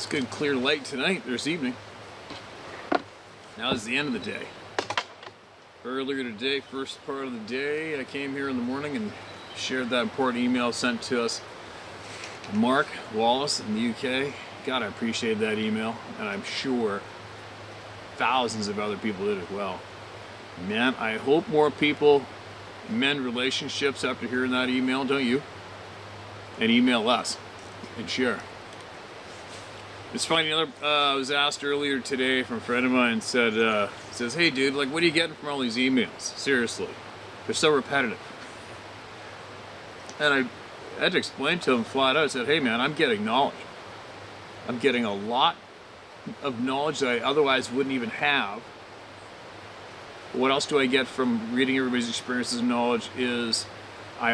good clear light tonight, this evening. Now is the end of the day. Earlier today, first part of the day, I came here in the morning and shared that important email sent to us. Mark Wallace in the UK. God, I appreciate that email, and I'm sure thousands of other people did as well. Man, I hope more people mend relationships after hearing that email, don't you? And email us and share. It's funny, I was asked earlier today from a friend of mine, says, hey dude, like, what are you getting from all these emails? Seriously, they're so repetitive. And I had to explain to him flat out. I said, hey man, I'm getting knowledge. I'm getting a lot of knowledge that I otherwise wouldn't even have. What else do I get from reading everybody's experiences and knowledge is I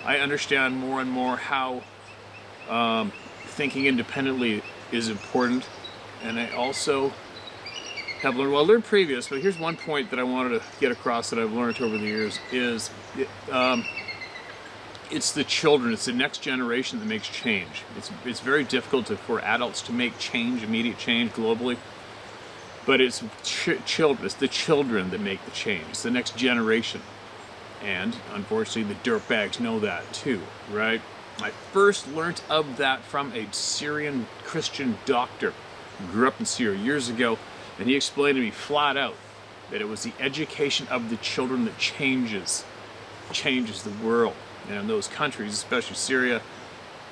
understand more and more how thinking independently is important. And I also have learned, well, I learned previous, but here's one point that I wanted to get across that I've learned over the years is it's the children, it's the next generation that makes change. It's very difficult for adults to make change, immediate change globally, but it's children, it's the children that make the change. It's the next generation. And unfortunately, the dirtbags know that too, right? I first learned of that from a Syrian Christian doctor who grew up in Syria years ago, and he explained to me flat out that it was the education of the children that changes the world. And in those countries, especially Syria,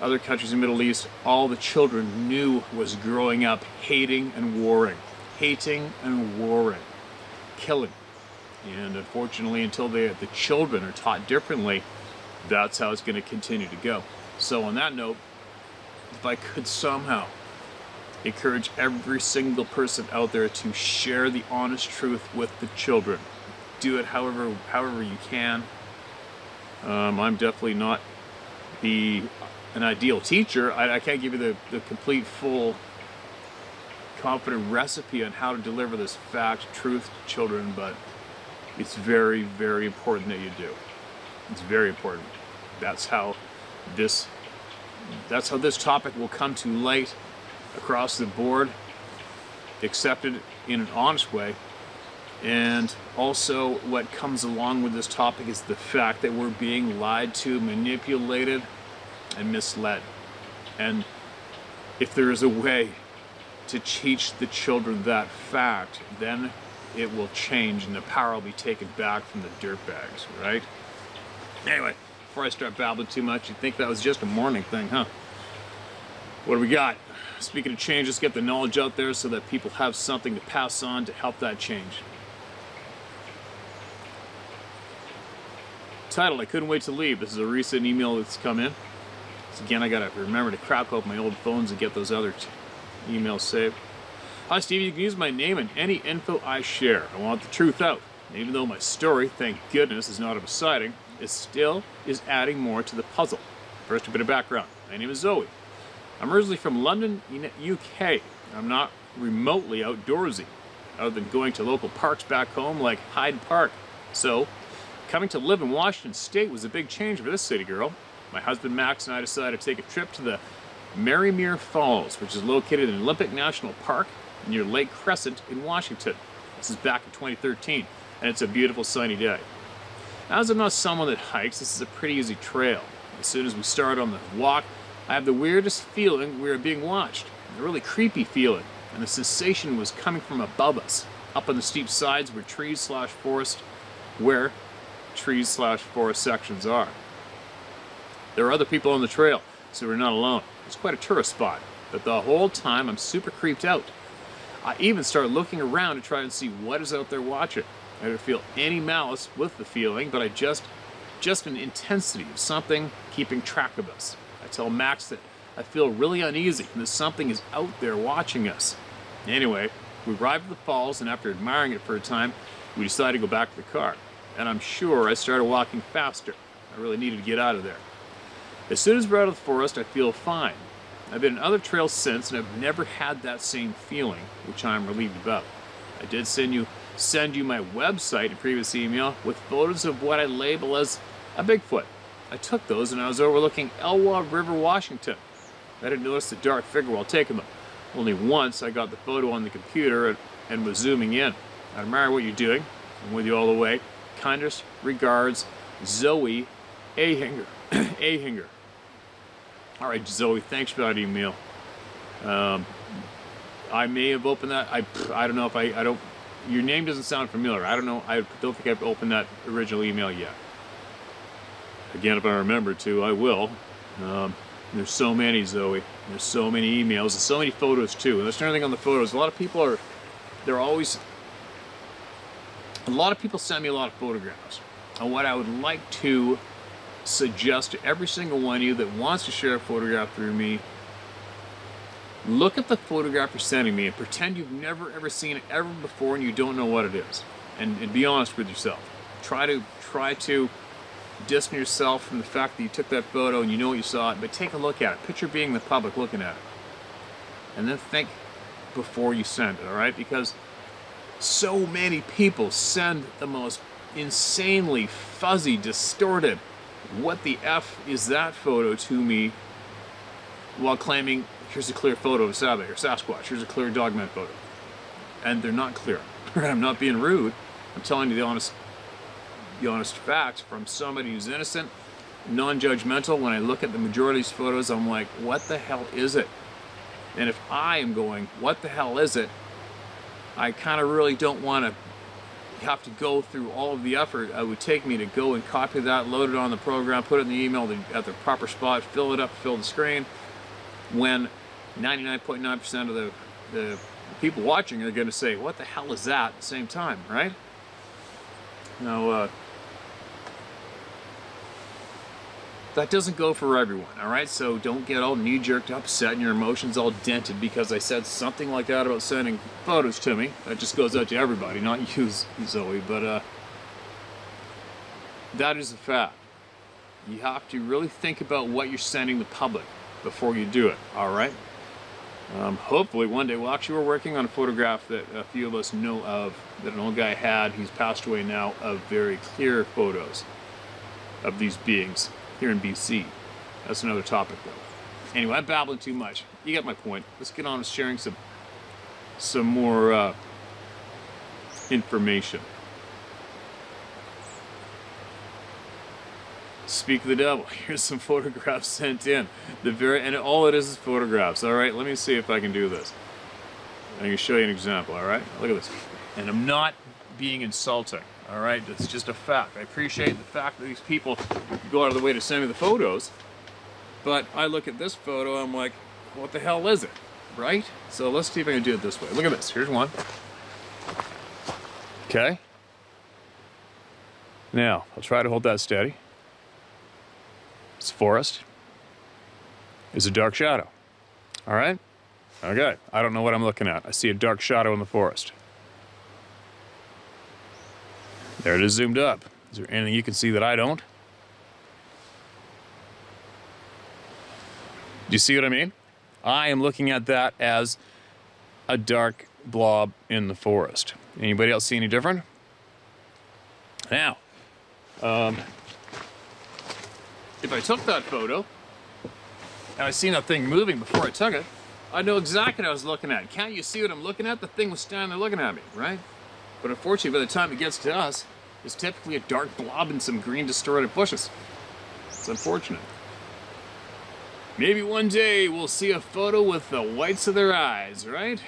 other countries in the Middle East, all the children knew was growing up hating and warring, killing. And unfortunately, until the children are taught differently, that's how it's going to continue to go. So on that note, if I could somehow encourage every single person out there to share the honest truth with the children, do it however you can. I'm definitely not an ideal teacher. I can't give you the complete, full, confident recipe on how to deliver this fact, truth to children, but it's very, very important that you do. It's very important. That's how this topic will come to light across the board, accepted in an honest way. And also what comes along with this topic is the fact that we're being lied to, manipulated, and misled. And if there is a way to teach the children that fact, then it will change and the power will be taken back from the dirtbags, right? Anyway, before I start babbling too much, you think that was just a morning thing, huh? What do we got? Speaking of change, let's get the knowledge out there so that people have something to pass on to help that change. Title, I couldn't wait to leave. This is a recent email that's come in. So again, I gotta remember to crack open my old phones and get those other emails saved. Hi Steve, you can use my name and any info I share. I want the truth out. And even though my story, thank goodness, is not of a sighting, it still is adding more to the puzzle. First, a bit of background. My name is Zoe. I'm originally from London, UK. I'm not remotely outdoorsy, other than going to local parks back home like Hyde Park. So, coming to live in Washington State was a big change for this city girl. My husband Max and I decided to take a trip to the Merrimack Falls, which is located in Olympic National Park near Lake Crescent in Washington. This is back in 2013, and it's a beautiful sunny day. As I'm not someone that hikes, this is a pretty easy trail. As soon as we start on the walk, I have the weirdest feeling we are being watched. A really creepy feeling, and the sensation was coming from above us, up on the steep sides where trees/forest sections are. There are other people on the trail, so we're not alone. It's quite a tourist spot, but the whole time I'm super creeped out. I even start looking around to try and see what is out there watching. I don't feel any malice with the feeling, but just an intensity of something keeping track of us. I tell Max that I feel really uneasy and that something is out there watching us. Anyway, we arrived at the falls, and after admiring it for a time, we decided to go back to the car. And I'm sure I started walking faster. I really needed to get out of there. As soon as we're out of the forest, I feel fine. I've been on other trails since, and I've never had that same feeling, which I'm relieved about. I did send you my website in a previous email with photos of what I label as a Bigfoot. I took those and I was overlooking Elwha River, Washington. I didn't notice the dark figure while taking them. Only once I got the photo on the computer and was zooming in. I admire what you're doing. I'm with you all the way. Kindest regards, Zoe Ahinger. Ahinger. All right, Zoe, thanks for that email. I may have opened that. I don't know if I don't. Your name doesn't sound familiar. I don't know. I don't think I've opened that original email yet. Again, if I remember to, I will. There's so many, Zoe. There's so many emails and so many photos too. And there's another thing on the photos. A lot of people send me a lot of photographs. And what I would like to suggest to every single one of you that wants to share a photograph through me, look at the photograph you're sending me and pretend you've never ever seen it ever before and you don't know what it is. And be honest with yourself. Try to distance yourself from the fact that you took that photo and you know what you saw it, but take a look at it. Picture being the public looking at it. And then think before you send it, all right? Because so many people send the most insanely fuzzy, distorted, what the F is that photo to me while claiming, here's a clear photo of Sabe or Sasquatch, here's a clear dogman photo. And they're not clear. I'm not being rude. I'm telling you the honest facts from somebody who's innocent, non-judgmental. When I look at the majority of these photos, I'm like, what the hell is it? And if I am going, what the hell is it? I kind of really don't want to have to go through all of the effort it would take me to go and copy that, load it on the program, put it in the email at the proper spot, fill it up, fill the screen, when 99.9% of the people watching are going to say, what the hell is that at the same time, right? Now, that doesn't go for everyone, all right? So don't get all knee-jerked upset and your emotions all dented because I said something like that about sending photos to me. That just goes out to everybody, not you, Zoe, but that is a fact. You have to really think about what you're sending the public before you do it, all right? Hopefully one day, well, actually we're working on a photograph that a few of us know of, that an old guy had, he's passed away now, of very clear photos of these beings here in BC. That's another topic though. Anyway, I'm babbling too much. You get my point. Let's get on to sharing some more information. Speak of the devil. Here's some photographs sent in. And all it is photographs. All right, let me see if I can do this. I can show you an example. All right, look at this. And I'm not being insulting. All right, it's just a fact. I appreciate the fact that these people go out of the way to send me the photos, but I look at this photo, I'm like, what the hell is it, right? So let's see if I can do it this way. Look at this. Here's one. Okay. Now I'll try to hold that steady. It's forest. It's a dark shadow. All right? Okay. I don't know what I'm looking at. I see a dark shadow in the forest. There it is zoomed up. Is there anything you can see that I don't? Do you see what I mean? I am looking at that as a dark blob in the forest. Anybody else see any different? Now, if I took that photo and I seen that thing moving before I took it, I know exactly what I was looking at. Can't you see what I'm looking at? The thing was standing there looking at me, right? But unfortunately, by the time it gets to us, it's typically a dark blob in some green distorted bushes. It's unfortunate. Maybe one day we'll see a photo with the whites of their eyes, right?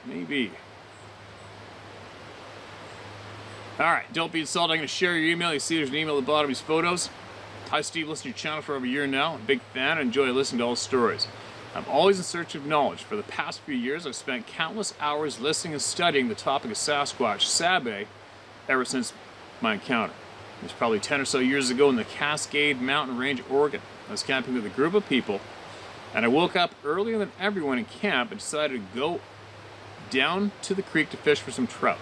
Maybe. All right, don't be insulted. I'm going to share your email. You see there's an email at the bottom of these photos. Hi, Steve. Listen to your channel for over a year now. I'm a big fan. I enjoy listening to all the stories. I'm always in search of knowledge. For the past few years, I've spent countless hours listening and studying the topic of Sasquatch, Sabe, ever since my encounter. It was probably 10 or so years ago in the Cascade Mountain Range, Oregon. I was camping with a group of people, and I woke up earlier than everyone in camp and decided to go down to the creek to fish for some trout.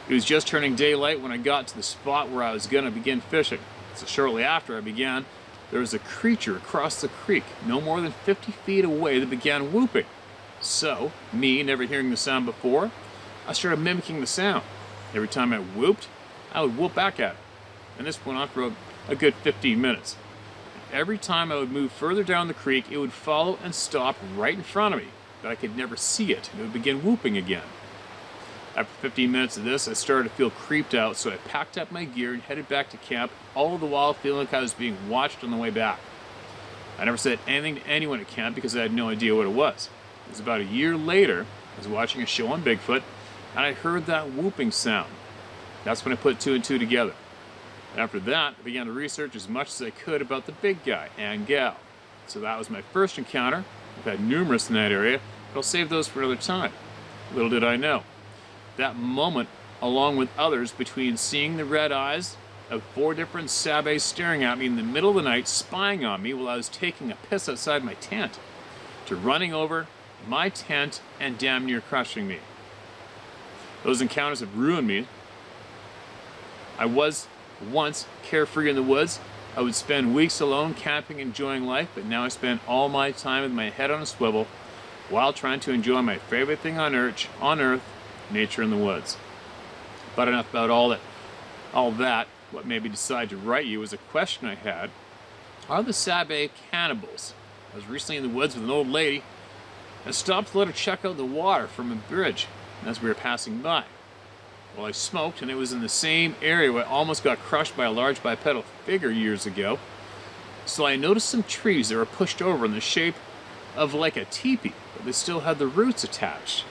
It was just turning daylight when I got to the spot where I was going to begin fishing. So shortly after I began, there was a creature across the creek, no more than 50 feet away, that began whooping. So, me, never hearing the sound before, I started mimicking the sound. Every time I would whoop back at it. And this went on for a good 15 minutes. every time I would move further down the creek, it would follow and stop right in front of me, but I could never see it, and it would begin whooping again. After 15 minutes of this, I started to feel creeped out, so I packed up my gear and headed back to camp, all the while feeling like I was being watched on the way back. I never said anything to anyone at camp because I had no idea what it was. It was about a year later, I was watching a show on Bigfoot, and I heard that whooping sound. That's when I put two and two together. After that, I began to research as much as I could about the big guy and gal. So that was my first encounter. I've had numerous in that area, but I'll save those for another time. Little did I know. That moment, along with others, between seeing the red eyes of 4 different sabes staring at me in the middle of the night, spying on me while I was taking a piss outside my tent, to running over my tent and damn near crushing me. Those encounters have ruined me. I was once carefree in the woods. I would spend weeks alone camping, enjoying life, but now I spend all my time with my head on a swivel while trying to enjoy my favorite thing on earth, nature in the woods. But enough about all that. What made me decide to write you was a question I had. Are the Sabe cannibals? I was recently in the woods with an old lady and stopped to let her check out the water from a bridge as we were passing by. Well, I smoked, and it was in the same area where I almost got crushed by a large bipedal figure years ago. So I noticed some trees that were pushed over in the shape of like a teepee, but they still had the roots attached.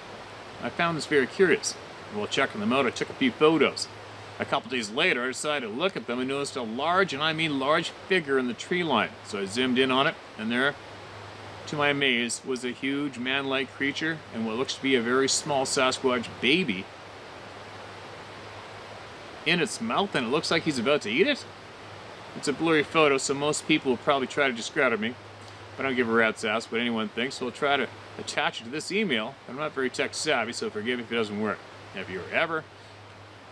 I found this very curious. While checking them out, I took a few photos. A couple days later, I decided to look at them and noticed a large, and I mean large, figure in the tree line. So I zoomed in on it, and there, to my amaze, was a huge man-like creature and what looks to be a very small Sasquatch baby in its mouth, and it looks like he's about to eat it. It's a blurry photo, so most people will probably try to discredit me, but I don't give a rat's ass what anyone thinks, so I'll try to attach it to this email. I'm not very tech savvy, so forgive me if it doesn't work. If you're ever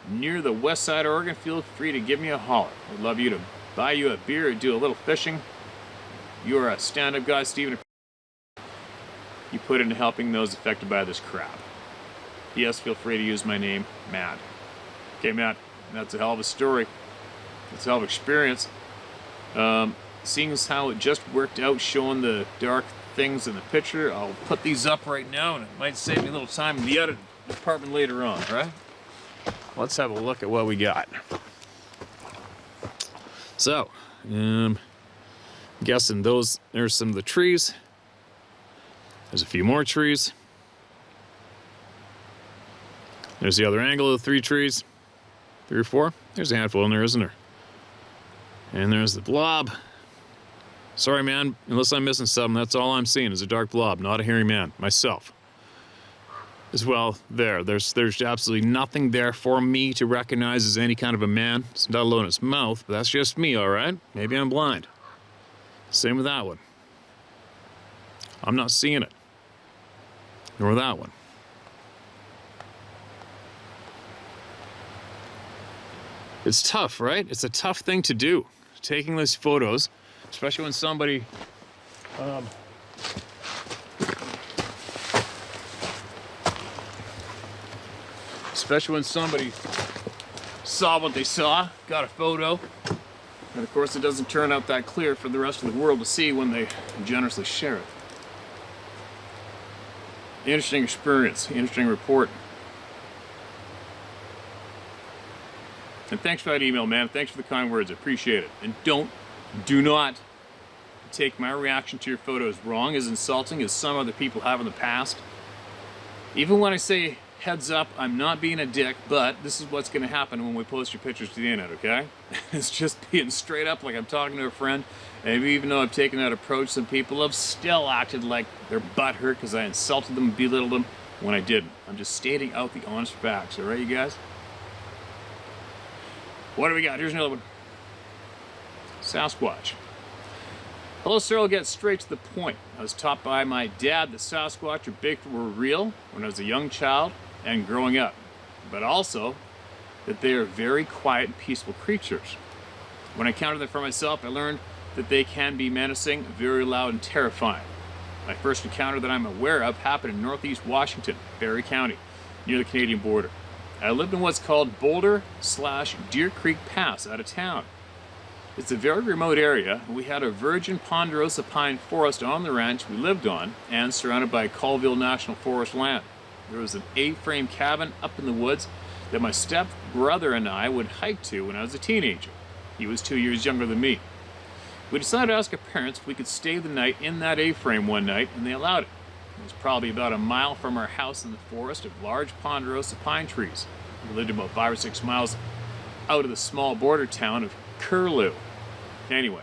near the west side of Oregon, feel free to give me a holler. I'd love you to buy you a beer or do a little fishing. You're a stand-up guy, Stephen. You put into helping those affected by this crap. Yes, feel free to use my name, Matt. Okay, Matt, that's a hell of a story. It's a hell of an experience. Seeing as how it just worked out showing the dark things in the picture, I'll put these up right now, and it might save me a little time in the edit department later on, right? Let's have a look at what we got. So, guessing there's some of the trees. There's a few more trees. There's the other angle of the 3 trees. 3 or 4. There's a handful in there, isn't there? And there's the blob. Sorry, man, unless I'm missing something, that's all I'm seeing is a dark blob, not a hairy man, myself. As well, there's absolutely nothing there for me to recognize as any kind of a man. It's not alone its mouth, but that's just me, all right? Maybe I'm blind. Same with that one. I'm not seeing it. Nor that one. It's tough, right? It's a tough thing to do, taking these photos, especially when somebody saw what they saw, got a photo, and of course it doesn't turn out that clear for the rest of the world to see when they generously share it. Interesting experience, interesting report. And thanks for that email, man. Thanks for the kind words. I appreciate it. And do not take my reaction to your photo as wrong, as insulting as some other people have in the past. Even when I say heads up, I'm not being a dick, but this is what's going to happen when we post your pictures to the internet, okay? It's just being straight up like I'm talking to a friend. And even though I've taken that approach, some people have still acted like they're butthurt because I insulted them and belittled them when I didn't. I'm just stating out the honest facts, all right, you guys? What do we got? Here's another one. Sasquatch. Hello, sir. I'll get straight to the point. I was taught by my dad that Sasquatch or Bigfoot were real when I was a young child and growing up, but also that they are very quiet and peaceful creatures. When I encountered them for myself, I learned that they can be menacing, very loud, and terrifying. My first encounter that I'm aware of happened in northeast Washington, Barry County, near the Canadian border. I lived in what's called Boulder/Deer Creek Pass out of town. It's a very remote area. We had a virgin ponderosa pine forest on the ranch we lived on and surrounded by Colville National Forest land. There was an A-frame cabin up in the woods that my step-brother and I would hike to when I was a teenager. He was 2 years younger than me. We decided to ask our parents if we could stay the night in that A-frame one night, and they allowed it. It was probably about a mile from our house in the forest of large ponderosa pine trees. We lived about 5 or 6 miles out of the small border town of Curlew. Anyway,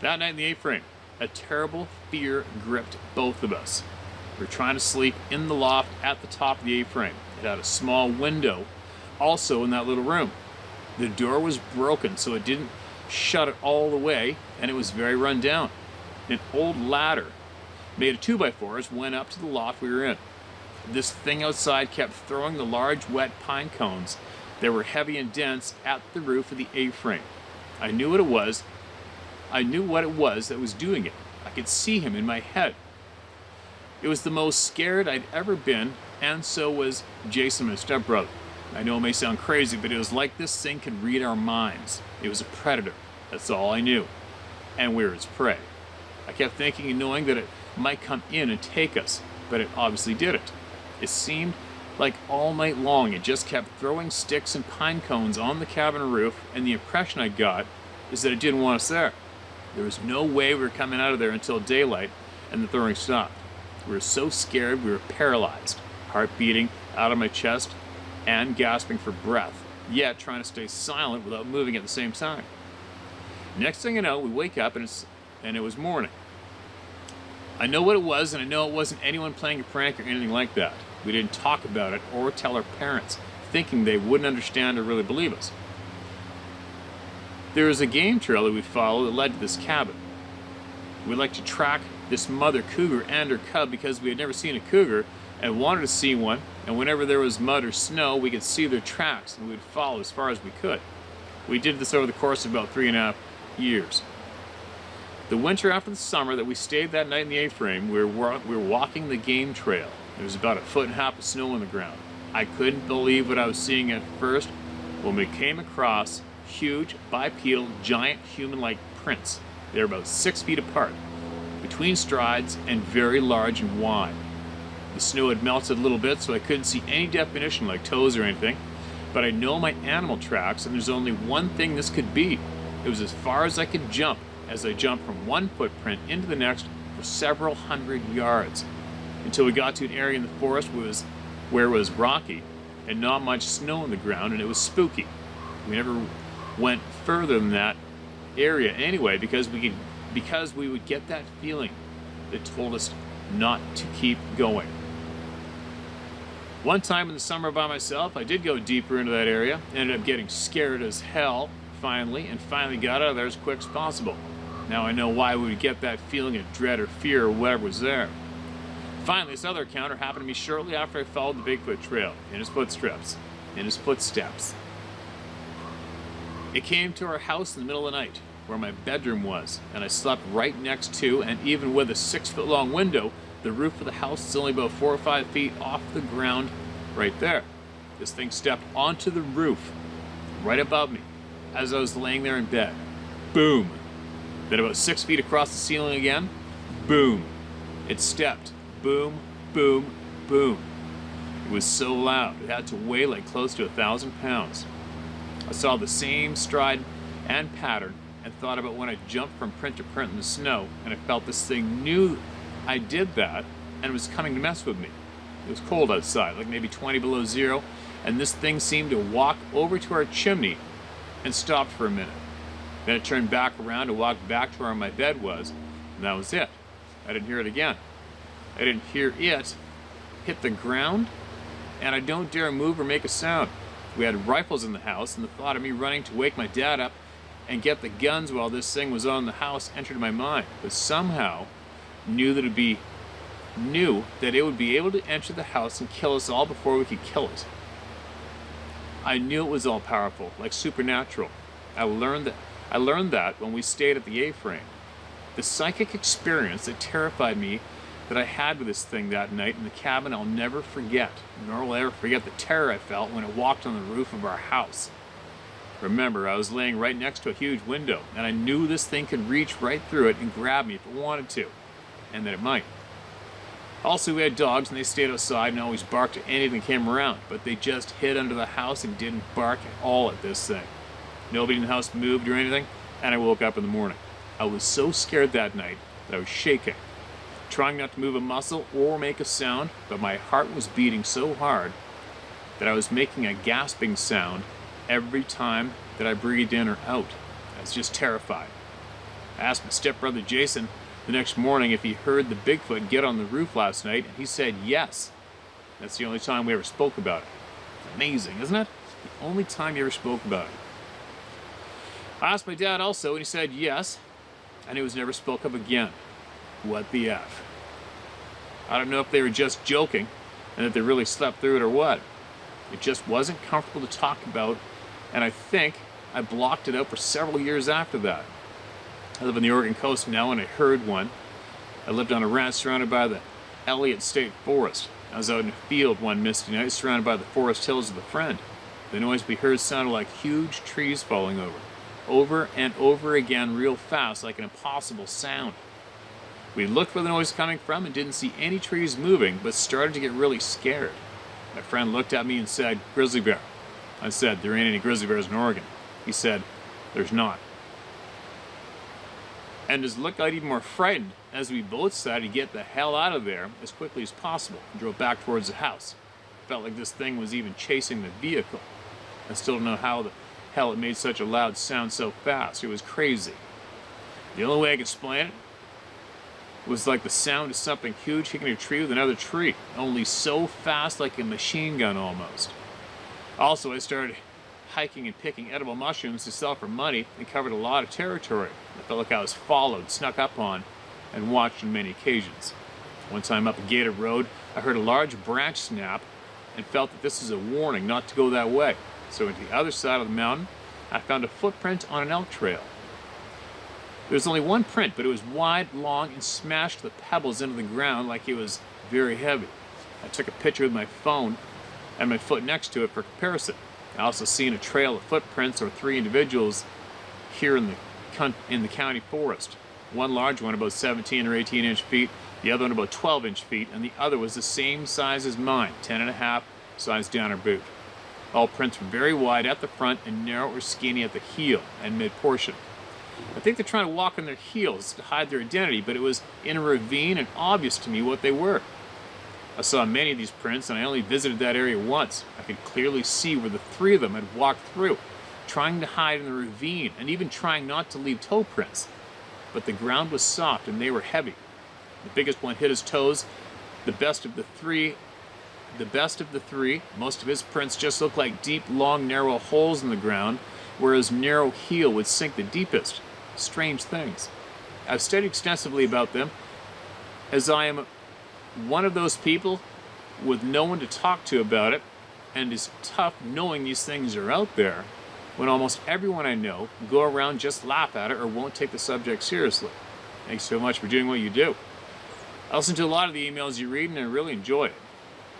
that night in the A-frame, a terrible fear gripped both of us. We were trying to sleep in the loft at the top of the A-frame. It had a small window also in that little room. The door was broken, so it didn't shut it all the way, and it was very run down. An old ladder made of 2x4s went up to the loft we were in. This thing outside kept throwing the large wet pine cones that were heavy and dense at the roof of the A-frame. I knew what it was. I knew what it was that was doing it. I could see him in my head. It was the most scared I'd ever been, and so was Jason, my stepbrother. I know it may sound crazy, but it was like this thing could read our minds. It was a predator. That's all I knew. And we were its prey. I kept thinking and knowing that it might come in and take us, but it obviously didn't. It seemed like all night long it just kept throwing sticks and pine cones on the cabin roof, and the impression I got is that it didn't want us there. There was no way we were coming out of there until daylight and the throwing stopped. We were so scared we were paralyzed, heart beating out of my chest and gasping for breath, yet trying to stay silent without moving at the same time. Next thing you know, we wake up and it was morning. I know what it was, and I know it wasn't anyone playing a prank or anything like that. We didn't talk about it or tell our parents, thinking they wouldn't understand or really believe us. There was a game trail that we followed that led to this cabin. We liked to track this mother cougar and her cub because we had never seen a cougar and wanted to see one, and whenever there was mud or snow, we could see their tracks and we would follow as far as we could. We did this over the course of about 3.5 years. The winter after the summer that we stayed that night in the A-frame, we were walking the game trail. There was about 1.5 feet of snow on the ground. I couldn't believe what I was seeing at first when we came across huge, bipedal, giant human-like prints. They were about 6 feet apart, between strides, and very large and wide. The snow had melted a little bit, so I couldn't see any definition like toes or anything, but I know my animal tracks, and there's only one thing this could be. It was as far as I could jump, as I jumped from one footprint into the next for several hundred yards, until we got to an area in the forest where it was rocky and not much snow on the ground, and it was spooky. We never went further than that area anyway because we would get that feeling that told us not to keep going. One time in the summer by myself, I did go deeper into that area, ended up getting scared as hell finally got out of there as quick as possible. Now I know why we would get that feeling of dread or fear or whatever was there. Finally, this other encounter happened to me shortly after I followed the Bigfoot trail, in his footsteps. It came to our house in the middle of the night, where my bedroom was, and I slept right next to, and even with a 6-foot-long window, the roof of the house is only about 4 or 5 feet off the ground right there. This thing stepped onto the roof right above me as I was laying there in bed. Boom! Then about 6 feet across the ceiling again, boom! It stepped. Boom, boom, boom. It was so loud, it had to weigh like close to 1,000 pounds. I saw the same stride and pattern and thought about when I jumped from print to print in the snow, and I felt this thing knew I did that and was coming to mess with me. It was cold outside, like maybe 20 below zero, and this thing seemed to walk over to our chimney and stopped for a minute. Then it turned back around and walked back to where my bed was, and that was it. I didn't hear it again. I didn't hear it hit the ground, and I don't dare move or make a sound. We had rifles in the house, and the thought of me running to wake my dad up and get the guns while this thing was on the house entered my mind, but somehow knew that it would be able to enter the house and kill us all before we could kill it. I knew it was all powerful, like supernatural. I learned that when we stayed at the A-frame. The psychic experience that terrified me that I had with this thing that night in the cabin I'll never forget, nor will I ever forget the terror I felt when it walked on the roof of our house. Remember, I was laying right next to a huge window, and I knew this thing could reach right through it and grab me if it wanted to, and that it might. Also, we had dogs, and they stayed outside and always barked at anything that came around, but they just hid under the house and didn't bark at all at this thing. Nobody in the house moved or anything, and I woke up in the morning. I was so scared that night that I was shaking, trying not to move a muscle or make a sound, but my heart was beating so hard that I was making a gasping sound every time that I breathed in or out. I was just terrified. I asked my stepbrother Jason the next morning if he heard the Bigfoot get on the roof last night, and he said yes. That's the only time we ever spoke about it. Amazing, isn't it? The only time you ever spoke about it. I asked my dad also, and he said yes, and it was never spoke of again. What the F? I don't know if they were just joking and that they really slept through it or what. It just wasn't comfortable to talk about, and I think I blocked it out for several years after that. I live on the Oregon coast now, and I heard one. I lived on a ranch surrounded by the Elliott State Forest. I was out in a field one misty night surrounded by the forest hills with a friend. The noise we heard sounded like huge trees falling over and over again real fast, like an impossible sound. We looked where the noise was coming from and didn't see any trees moving, but started to get really scared. My friend looked at me and said, "Grizzly bear." I said, "There ain't any grizzly bears in Oregon." He said, "There's not." And just looked like even more frightened as we both decided to get the hell out of there as quickly as possible and drove back towards the house. Felt like this thing was even chasing the vehicle. I still don't know how the hell it made such a loud sound so fast. It was crazy. The only way I could explain it was like the sound of something huge hitting a tree with another tree, only so fast like a machine gun almost. Also, I started hiking and picking edible mushrooms to sell for money and covered a lot of territory. I felt like I was followed, snuck up on, and watched on many occasions. One time up a gated road, I heard a large branch snap and felt that this was a warning not to go that way. So I went to the other side of the mountain. I found a footprint on an elk trail. There was only one print, but it was wide, long, and smashed the pebbles into the ground like it was very heavy. I took a picture with my phone and my foot next to it for comparison. I also seen a trail of footprints of 3 individuals here in the county forest. One large one about 17 or 18 inch feet, the other one about 12 inch feet, and the other was the same size as mine, 10.5, size down her boot. All prints were very wide at the front and narrow or skinny at the heel and mid portion. I think they're trying to walk on their heels to hide their identity, but it was in a ravine and obvious to me what they were. I saw many of these prints, and I only visited that area once. I could clearly see where the 3 of them had walked through, trying to hide in the ravine and even trying not to leave toe prints. But the ground was soft and they were heavy. The biggest one hit his toes. The best of the three, most of his prints just looked like deep, long, narrow holes in the ground, where his narrow heel would sink the deepest. Strange things. I've studied extensively about them, as I am one of those people with no one to talk to about it, and it's tough knowing these things are out there when almost everyone I know go around just laugh at it or won't take the subject seriously. Thanks so much for doing what you do. I listen to a lot of the emails you read and I really enjoy it.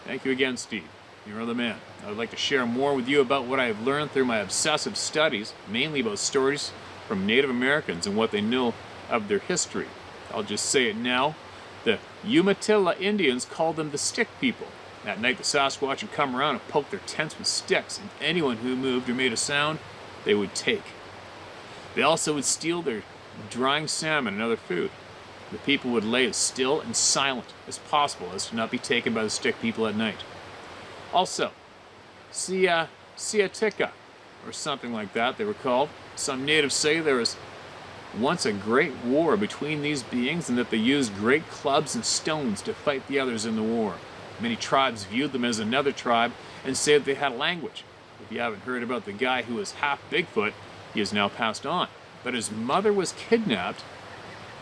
Thank you again, Steve. You're the man. I would like to share more with you about what I have learned through my obsessive studies, mainly about stories from Native Americans and what they know of their history. I'll just say it now. The Umatilla Indians called them the stick people. At night, the Sasquatch would come around and poke their tents with sticks, and anyone who moved or made a sound, they would take. They also would steal their drying salmon and other food. The people would lay as still and silent as possible as to not be taken by the stick people at night. Also, Siatika, or something like that they were called. Some natives say there was once a great war between these beings and that they used great clubs and stones to fight the others in the war. Many tribes viewed them as another tribe and say that they had a language. If you haven't heard about the guy who was half Bigfoot, he has now passed on. But his mother was kidnapped,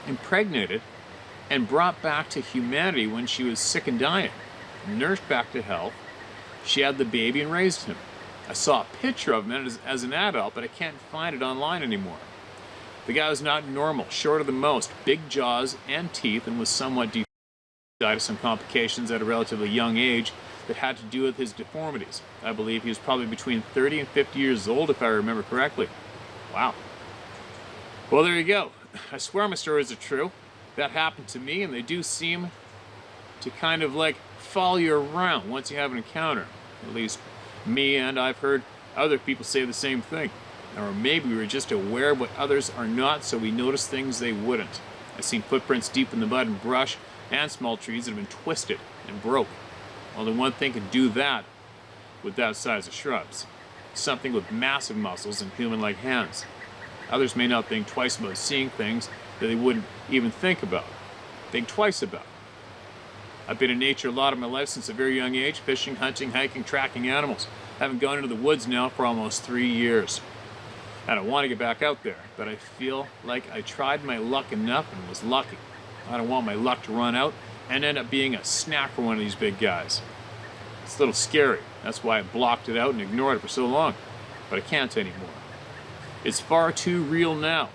impregnated, and brought back to humanity when she was sick and dying. Nursed back to health, she had the baby and raised him. I saw a picture of him as an adult, but I can't find it online anymore. The guy was not normal, short of the most, big jaws and teeth, and was somewhat deformed. Died of some complications at a relatively young age that had to do with his deformities. I believe he was probably between 30 and 50 years old, if I remember correctly. Wow. Well, there you go. I swear my stories are true. That happened to me, and they do seem to kind of like follow you around once you have an encounter. At least me, and I've heard other people say the same thing. Or maybe we were just aware of what others are not, so we notice things they wouldn't. I've seen footprints deep in the mud and brush, and small trees that have been twisted and broke. Only one thing can do that with that size of shrubs. Something with massive muscles and human-like hands. Others may not think twice about seeing things that they wouldn't even think about. Think twice about. I've been in nature a lot of my life since a very young age, fishing, hunting, hiking, tracking animals. I haven't gone into the woods now for almost 3 years. I don't want to get back out there, but I feel like I tried my luck enough and was lucky. I don't want my luck to run out and end up being a snack for one of these big guys. It's a little scary. That's why I blocked it out and ignored it for so long. But I can't anymore. It's far too real now.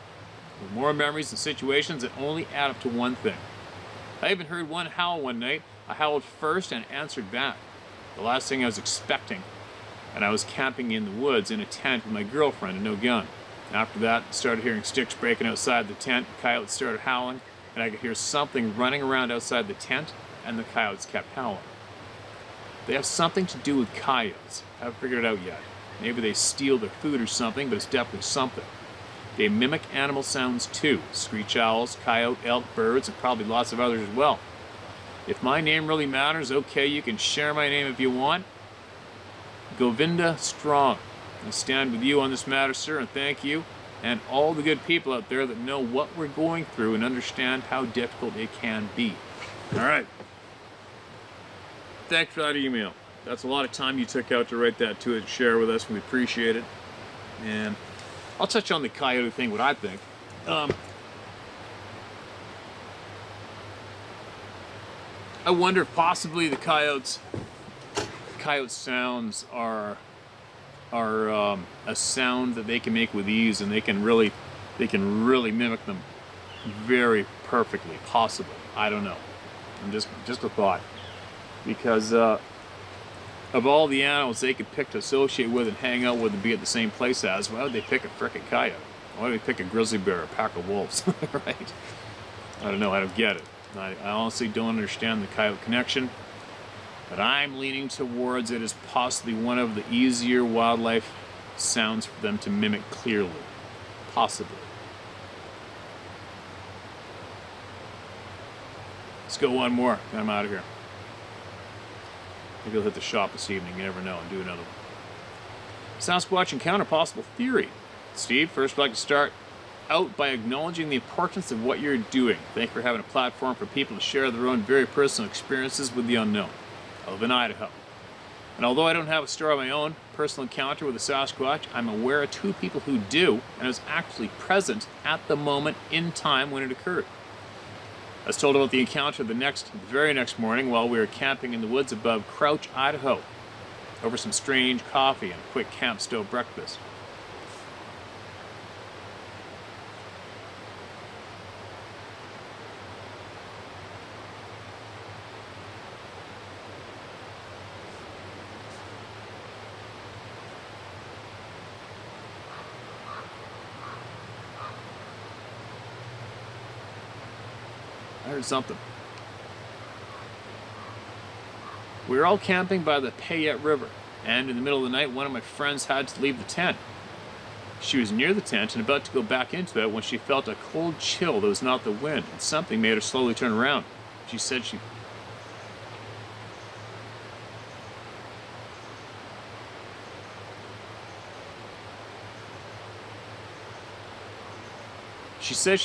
With more memories and situations that only add up to one thing. I even heard one howl one night. I howled first and answered back. The last thing I was expecting. And I was camping in the woods in a tent with my girlfriend and no gun. After that, I started hearing sticks breaking outside the tent. Coyotes started howling, and I could hear something running around outside the tent, and the coyotes kept howling. They have something to do with coyotes. I haven't figured it out yet. Maybe they steal their food or something, but it's definitely something. They mimic animal sounds too. Screech owls, coyote, elk, birds, and probably lots of others as well. If my name really matters, okay, you can share my name if you want. Govinda Strong. I stand with you on this matter, sir, and thank you, and all the good people out there that know what we're going through and understand how difficult it can be. All right. Thanks for that email. That's a lot of time you took out to write that to it and share with us. We appreciate it. And I'll touch on the coyote thing, what I think. I wonder if possibly the coyote sounds are a sound that they can make with ease, and they can really mimic them very perfectly. Possibly, I don't know. I'm just a thought, because of all the animals they could pick to associate with and hang out with and be at the same place as, why would they pick a frickin' coyote? Why would they pick a grizzly bear or a pack of wolves? Right? I don't know. I don't get it. I honestly don't understand the coyote connection. But I'm leaning towards it as possibly one of the easier wildlife sounds for them to mimic clearly. Possibly. Let's go one more, and I'm out of here. Maybe I'll hit the shop this evening, you never know, and do another one. Sasquatch encounter possible theory. Steve, first I'd like to start out by acknowledging the importance of what you're doing. Thank you for having a platform for people to share their own very personal experiences with the unknown. I live in Idaho. And although I don't have a story of my own personal encounter with a Sasquatch, I'm aware of 2 people who do, and I was actually present at the moment in time when it occurred. I was told about the encounter the very next morning while we were camping in the woods above Crouch, Idaho, over some strange coffee and a quick camp stove breakfast. I heard something. We were all camping by the Payette River, and in the middle of the night, one of my friends had to leave the tent. She was near the tent and about to go back into it when she felt a cold chill that was not the wind, and something made her slowly turn around. She said she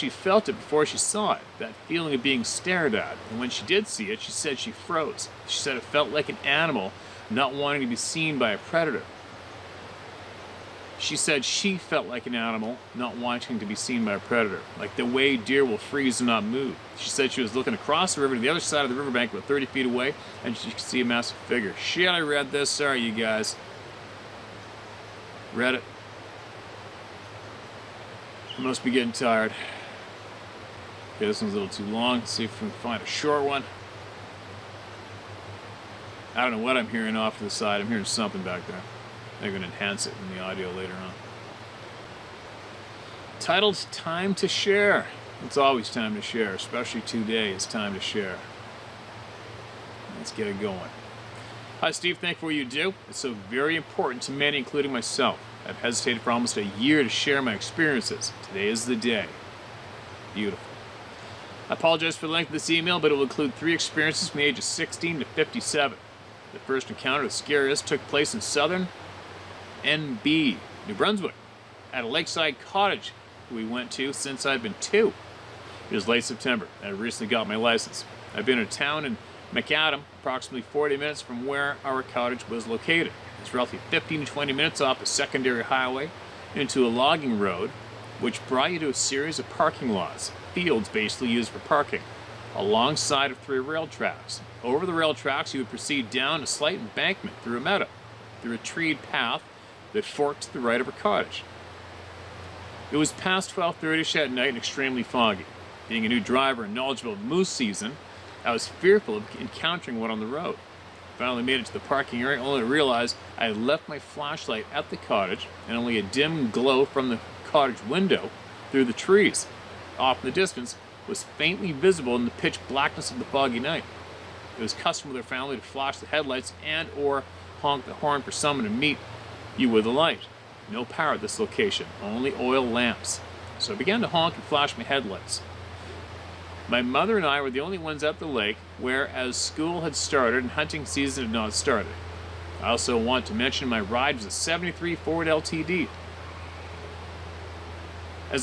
felt it before she saw it, that feeling of being stared at. And when she did see it, she said she froze. She said it felt like an animal not wanting to be seen by a predator. She said she felt like an animal not wanting to be seen by a predator, like the way deer will freeze and not move. She said she was looking across the river to the other side of the riverbank about 30 feet away, and she could see a massive figure. Shit, I read this. Sorry, you guys. Read it. I must be getting tired. Okay, this one's a little too long. Let's see if we can find a short one. I don't know what I'm hearing off to the side. I'm hearing something back there. They're going to enhance it in the audio later on. Titled Time to Share. It's always time to share, especially today. It's time to share. Let's get it going. Hi, Steve. Thank you for what you do. It's so very important to many, including myself. I've hesitated for almost a year to share my experiences. Today is the day. Beautiful. I apologize for the length of this email, but it will include 3 experiences from the age of 16 to 57. The first encounter, the scariest, took place in southern NB, New Brunswick, at a lakeside cottage we went to since I've been 2. It was late September, and I recently got my license. I've been in a town in McAdam, approximately 40 minutes from where our cottage was located. It's roughly 15 to 20 minutes off a secondary highway into a logging road, which brought you to a series of parking lots, fields basically used for parking, alongside of 3 rail tracks. Over the rail tracks, you would proceed down a slight embankment through a meadow, through a treed path that forked to the right of our cottage. It was past 12:30 at night and extremely foggy. Being a new driver and knowledgeable of moose season, I was fearful of encountering one on the road. I finally made it to the parking area, only to realize I had left my flashlight at the cottage, and only a dim glow from the cottage window through the trees off in the distance was faintly visible in the pitch blackness of the foggy night. It was custom with their family to flash the headlights and or honk the horn for someone to meet you with a light. No power at this location, only oil lamps. So I began to honk and flash my headlights. My mother and I were the only ones at the lake, whereas school had started and hunting season had not started. I also want to mention my ride was a 73 Ford LTD. I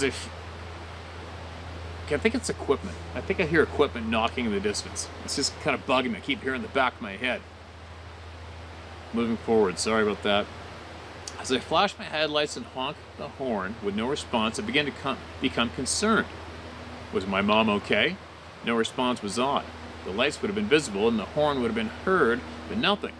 think it's equipment. I think I hear equipment knocking in the distance. It's just kind of bugging me. I keep hearing the back of my head. Moving forward, sorry about that. As I flashed my headlights and honked the horn with no response, I began to become concerned. Was my mom okay? No response was odd. The lights would have been visible and the horn would have been heard, but nothing.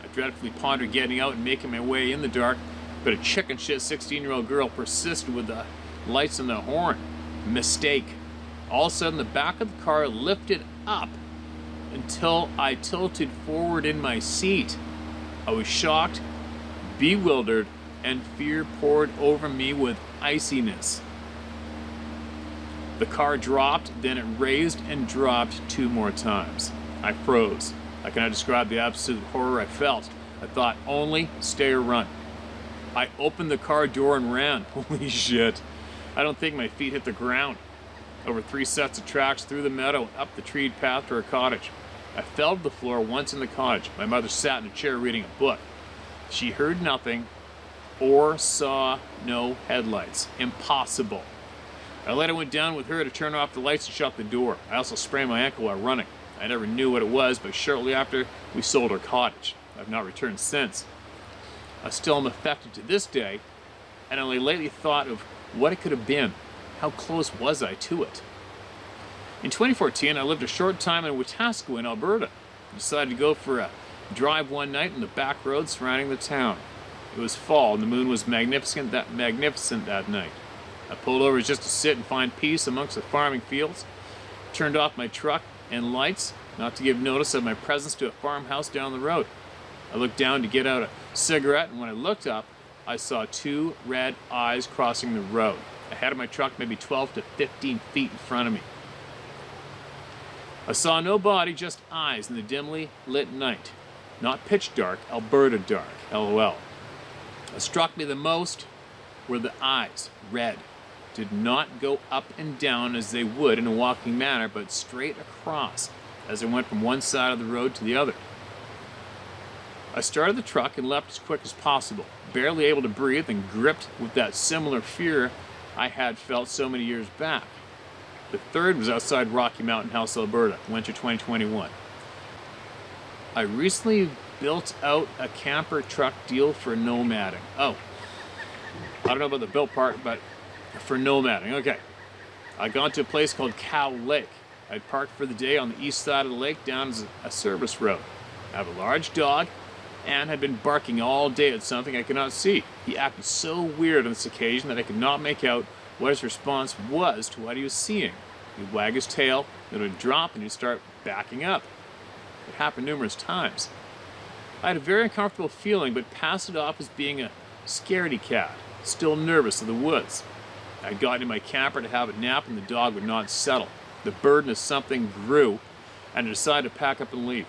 I dreadfully pondered getting out and making my way in the dark, but a chicken shit 16-year-old girl persisted with the lights and the horn. Mistake. All of a sudden, the back of the car lifted up until I tilted forward in my seat. I was shocked, bewildered, and fear poured over me with iciness. The car dropped, then it raised and dropped 2 more times. I froze. I cannot describe the absolute horror I felt. I thought only stay or run. I opened the car door and ran. Holy shit. I don't think my feet hit the ground. Over 3 sets of tracks through the meadow and up the treed path to our cottage. I fell to the floor once in the cottage. My mother sat in a chair reading a book. She heard nothing or saw no headlights. Impossible. I later went down with her to turn off the lights and shut the door. I also sprained my ankle while running. I never knew what it was, but shortly after, we sold our cottage. I've not returned since. I still am affected to this day, and only lately thought of what it could have been. How close was I to it? In 2014, I lived a short time in Wetaskiwin, in Alberta. I decided to go for a drive one night in the back roads surrounding the town. It was fall, and the moon was magnificent that night. I pulled over just to sit and find peace amongst the farming fields, turned off my truck and lights, not to give notice of my presence to a farmhouse down the road. I looked down to get out a cigarette, and when I looked up, I saw 2 red eyes crossing the road. Ahead of my truck, maybe 12 to 15 feet in front of me. I saw no body, just eyes in the dimly lit night. Not pitch dark, Alberta dark, LOL. What struck me the most were the eyes, red. Did not go up and down as they would in a walking manner, but straight across as I went from one side of the road to the other. I started the truck and left as quick as possible, barely able to breathe and gripped with that similar fear I had felt so many years back. The third was outside Rocky Mountain House, Alberta, winter 2021. I recently built out a camper truck deal for nomading. Oh, I don't know about the built part, but for nomading, okay. I got to a place called Cow Lake. I'd parked for the day on the east side of the lake down a service road. I have a large dog and had been barking all day at something I could not see. He acted so weird on this occasion that I could not make out what his response was to what he was seeing. He'd wag his tail, then it would drop and he'd start backing up. It happened numerous times. I had a very uncomfortable feeling, but passed it off as being a scaredy cat, still nervous of the woods. I had gotten in my camper to have a nap and the dog would not settle. The burden of something grew, and I decided to pack up and leave.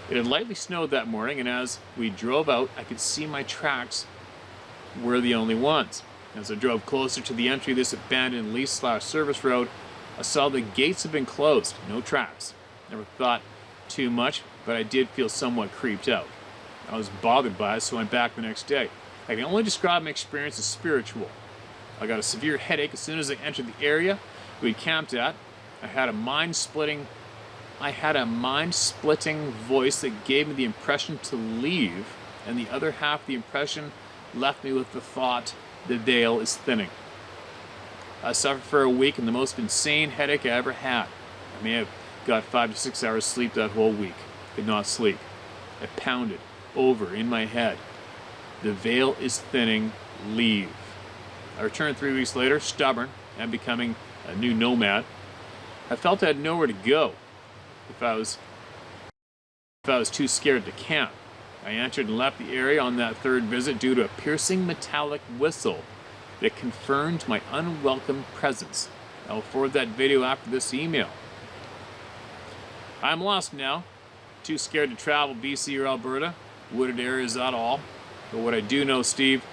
It had lightly snowed that morning, and as we drove out, I could see my tracks were the only ones. As I drove closer to the entry of this abandoned lease/service road, I saw the gates had been closed, no tracks. Never thought too much, but I did feel somewhat creeped out. I was bothered by it, so I went back the next day. I can only describe my experience as spiritual. I got a severe headache as soon as I entered the area we camped at. I had a mind-splitting voice that gave me the impression to leave, and the other half of the impression left me with the thought, the veil is thinning. I suffered for a week and the most insane headache I ever had. I may have got 5 to 6 hours sleep that whole week. Could not sleep. It pounded over in my head. The veil is thinning, leave. I returned 3 weeks later, stubborn and becoming a new nomad. I felt I had nowhere to go if I was too scared to camp. I entered and left the area on that third visit due to a piercing metallic whistle that confirmed my unwelcome presence. I will forward that video after this email. I'm lost now. Too scared to travel BC or Alberta, wooded areas at all. But what I do know, Steve,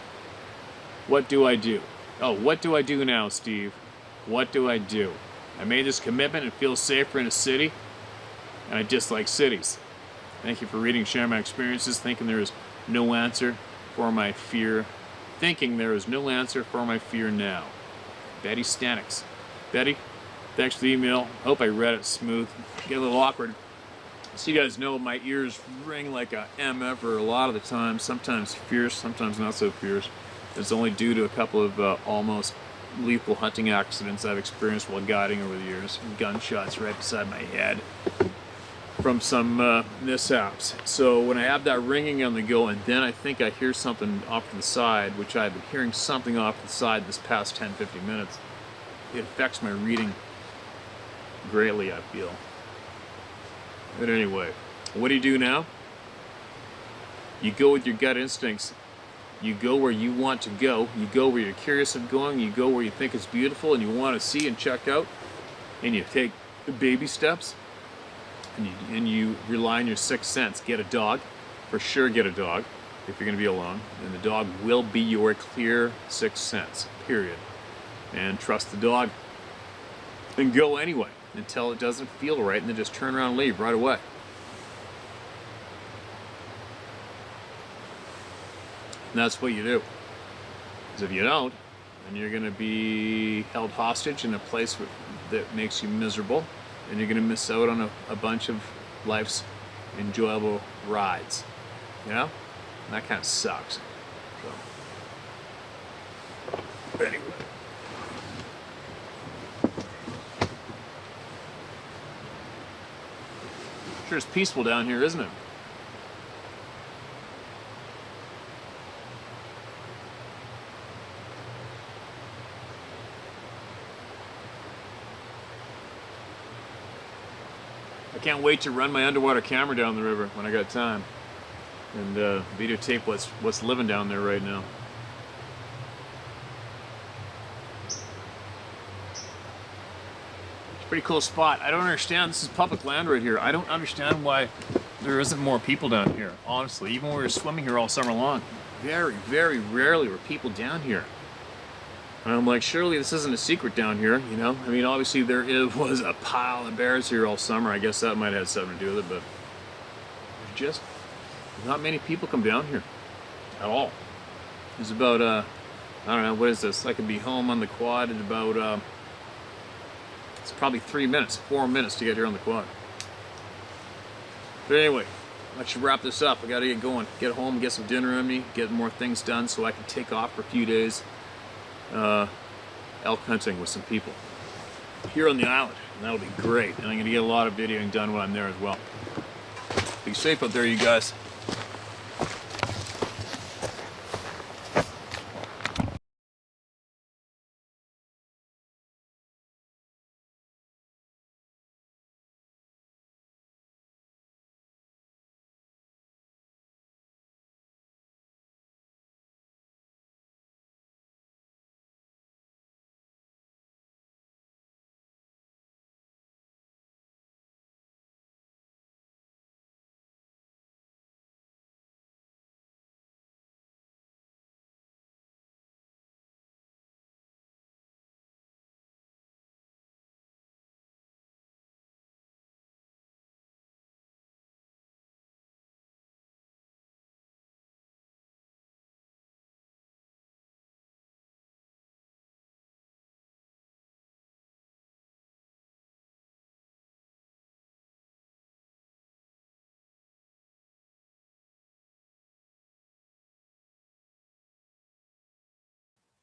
what do I do? Oh, what do I do now, Steve? What do I do? I made this commitment and feel safer in a city, and I dislike cities. Thank you for reading, sharing my experiences, thinking there is no answer for my fear. Now. Betty Stanix. Betty, thanks for the email. Hope I read it smooth. Get a little awkward. So you guys know my ears ring like a MF a lot of the time. Sometimes fierce, sometimes not so fierce. It's only due to a couple of almost lethal hunting accidents I've experienced while guiding over the years. Gunshots right beside my head from some mishaps. So when I have that ringing on the go and then I think I hear something off to the side, which I've been hearing something off to the side this past 10-15 minutes, it affects my reading greatly, I feel. But anyway, what do you do now? You go with your gut instincts. You go where you want to go. You go where you're curious of going. You go where you think it's beautiful and you want to see and check out. And you take baby steps. And you rely on your sixth sense. Get a dog. For sure get a dog if you're going to be alone. And the dog will be your clear sixth sense. Period. And trust the dog. And go anyway until it doesn't feel right. And then just turn around and leave right away. And that's what you do. Because if you don't, then you're going to be held hostage in a place that makes you miserable. And you're going to miss out on a bunch of life's enjoyable rides. You know? And that kind of sucks. So. Anyway. Sure it's peaceful down here, isn't it? I can't wait to run my underwater camera down the river when I got time and videotape what's living down there right now. It's a pretty cool spot. I don't understand. This is public land right here. I don't understand why there isn't more people down here, honestly. Even when we were swimming here all summer long. Very, very rarely were people down here. And I'm like, surely this isn't a secret down here, you know? I mean, obviously was a pile of bears here all summer. I guess that might have had something to do with it, but there's just not many people come down here at all. There's about, I don't know, what is this? I could be home on the quad in about, it's probably 4 minutes to get here on the quad. But anyway, I should wrap this up. I gotta get going. Get home, get some dinner on me, get more things done so I can take off for a few days. Elk hunting with some people here on the island, and that'll be great. And I'm going to get a lot of videoing done when I'm there as well. Be safe out there, you guys.